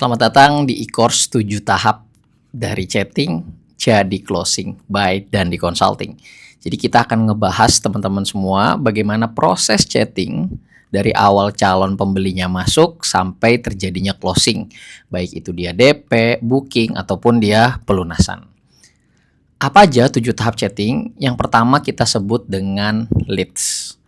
Selamat datang di e-course 7 tahap dari chatting jadi closing by Dandi Consulting. Jadi kita akan ngebahas teman-teman semua bagaimana proses chatting dari awal calon pembelinya masuk sampai terjadinya closing. Baik itu dia DP, booking, ataupun dia pelunasan. Apa aja 7 tahap chatting? Yang pertama kita sebut dengan leads.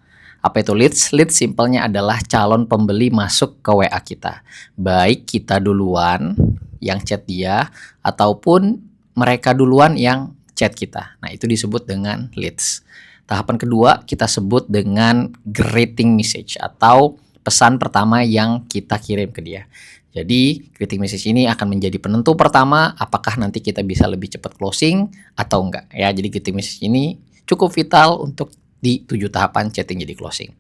Apa itu leads? Leads simpelnya adalah calon pembeli masuk ke WA kita. Baik kita duluan yang chat dia, ataupun mereka duluan yang chat kita. Nah, itu disebut dengan leads. Tahapan kedua kita sebut dengan greeting message atau pesan pertama yang kita kirim ke dia. Jadi, greeting message ini akan menjadi penentu pertama apakah nanti kita bisa lebih cepat closing atau enggak. Ya, jadi greeting message ini cukup vital untuk di 7 tahapan chatting jadi closing.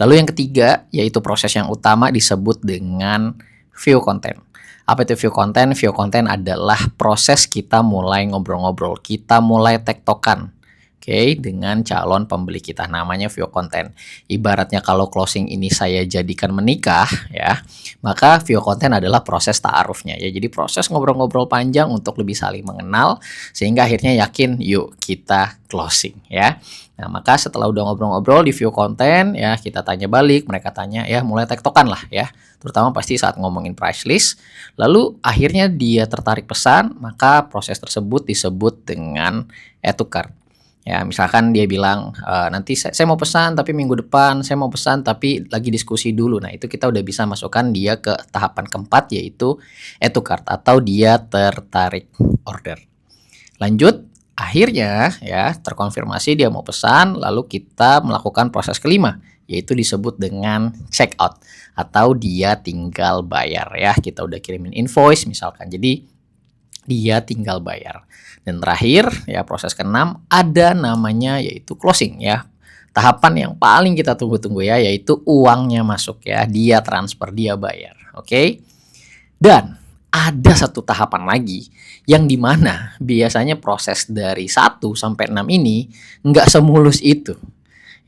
Lalu yang ketiga, yaitu proses yang utama disebut dengan view content. Apa itu view content? View content adalah proses kita mulai ngobrol-ngobrol, kita mulai tektokan. Dengan calon pembeli kita, namanya view content. Ibaratnya kalau closing ini saya jadikan menikah, ya, maka view content adalah proses ta'arufnya, ya. Jadi proses ngobrol-ngobrol panjang untuk lebih saling mengenal, sehingga akhirnya yakin, yuk kita closing, ya. Nah, maka setelah udah ngobrol-ngobrol di view content, ya, kita tanya balik, mereka tanya, ya, mulai tektokan lah, ya. Terutama pasti saat ngomongin price list. Lalu akhirnya dia tertarik pesan, maka proses tersebut disebut dengan add to cart. Ya, misalkan dia bilang, nanti saya mau pesan tapi minggu depan, saya mau pesan tapi lagi diskusi dulu. Nah, itu kita udah bisa masukkan dia ke tahapan keempat, yaitu add to cart atau dia tertarik order. Lanjut, akhirnya ya terkonfirmasi dia mau pesan, lalu kita melakukan proses kelima, yaitu disebut dengan check out atau dia tinggal bayar, ya. Kita udah kirimin invoice misalkan. Jadi dia tinggal bayar. Dan terakhir, ya, proses ke-6 ada namanya yaitu closing, ya. Tahapan yang paling kita tunggu-tunggu, ya, yaitu uangnya masuk, ya. Dia transfer, dia bayar. Oke. Dan ada satu tahapan lagi yang dimana biasanya proses dari 1 sampai 6 ini nggak semulus itu,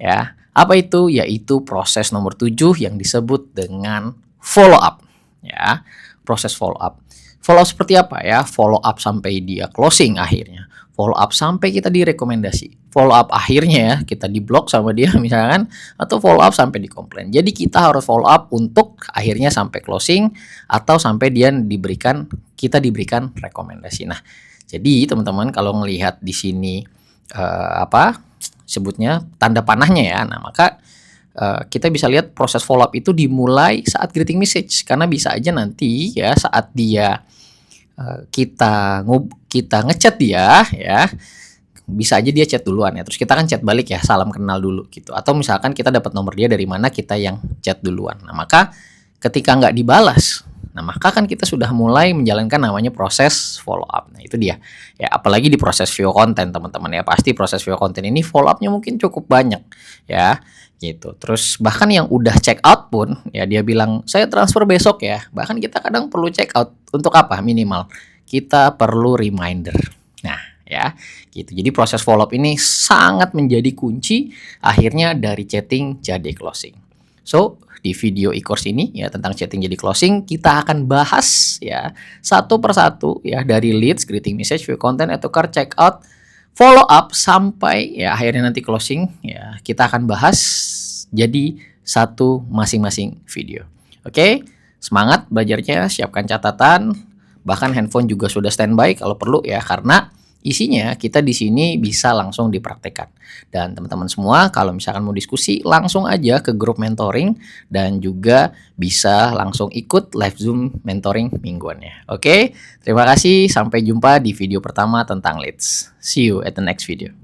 ya. Apa itu? Yaitu proses nomor 7 yang disebut dengan follow up, ya. Proses follow up. Follow up seperti apa, ya? Follow up sampai dia closing akhirnya. Follow up sampai kita direkomendasi. Follow up akhirnya ya kita di-block sama dia misalkan, atau follow up sampai dikomplain. Jadi kita harus follow up untuk akhirnya sampai closing atau sampai kita diberikan rekomendasi. Nah, jadi teman-teman kalau melihat di sini sebutnya tanda panahnya, ya. Nah, maka kita bisa lihat proses follow up itu dimulai saat greeting message, karena bisa aja nanti, ya, saat dia kita ngechat dia, ya, bisa aja dia chat duluan, ya, terus kita kan chat balik, ya, salam kenal dulu gitu, atau misalkan kita dapat nomor dia dari mana, kita yang chat duluan. Nah, maka ketika nggak dibalas, nah, maka kan kita sudah mulai menjalankan namanya proses follow up. Nah, itu dia, ya. Apalagi di proses view content, teman-teman, ya, pasti proses view content ini follow up-nya mungkin cukup banyak, ya, gitu. Terus bahkan yang udah check out pun, ya, dia bilang saya transfer besok, ya. Bahkan kita kadang perlu check out untuk apa? Minimal kita perlu reminder. Nah, ya, gitu. Jadi proses follow up ini sangat menjadi kunci akhirnya dari chatting jadi closing. So, di video e-course ini, ya, tentang chatting jadi closing, kita akan bahas, ya, satu persatu, ya, dari leads, greeting message, view content, add to cart, check out, follow up sampai, ya, akhirnya nanti closing, ya, kita akan bahas jadi satu masing-masing video. Oke, semangat belajarnya, siapkan catatan, bahkan handphone juga sudah standby kalau perlu, ya, karena isinya kita di sini bisa langsung dipraktekkan. Dan teman-teman semua kalau misalkan mau diskusi langsung aja ke grup mentoring dan juga bisa langsung ikut live Zoom mentoring mingguannya. Oke, terima kasih, sampai jumpa di video pertama tentang leads. See you at the next video.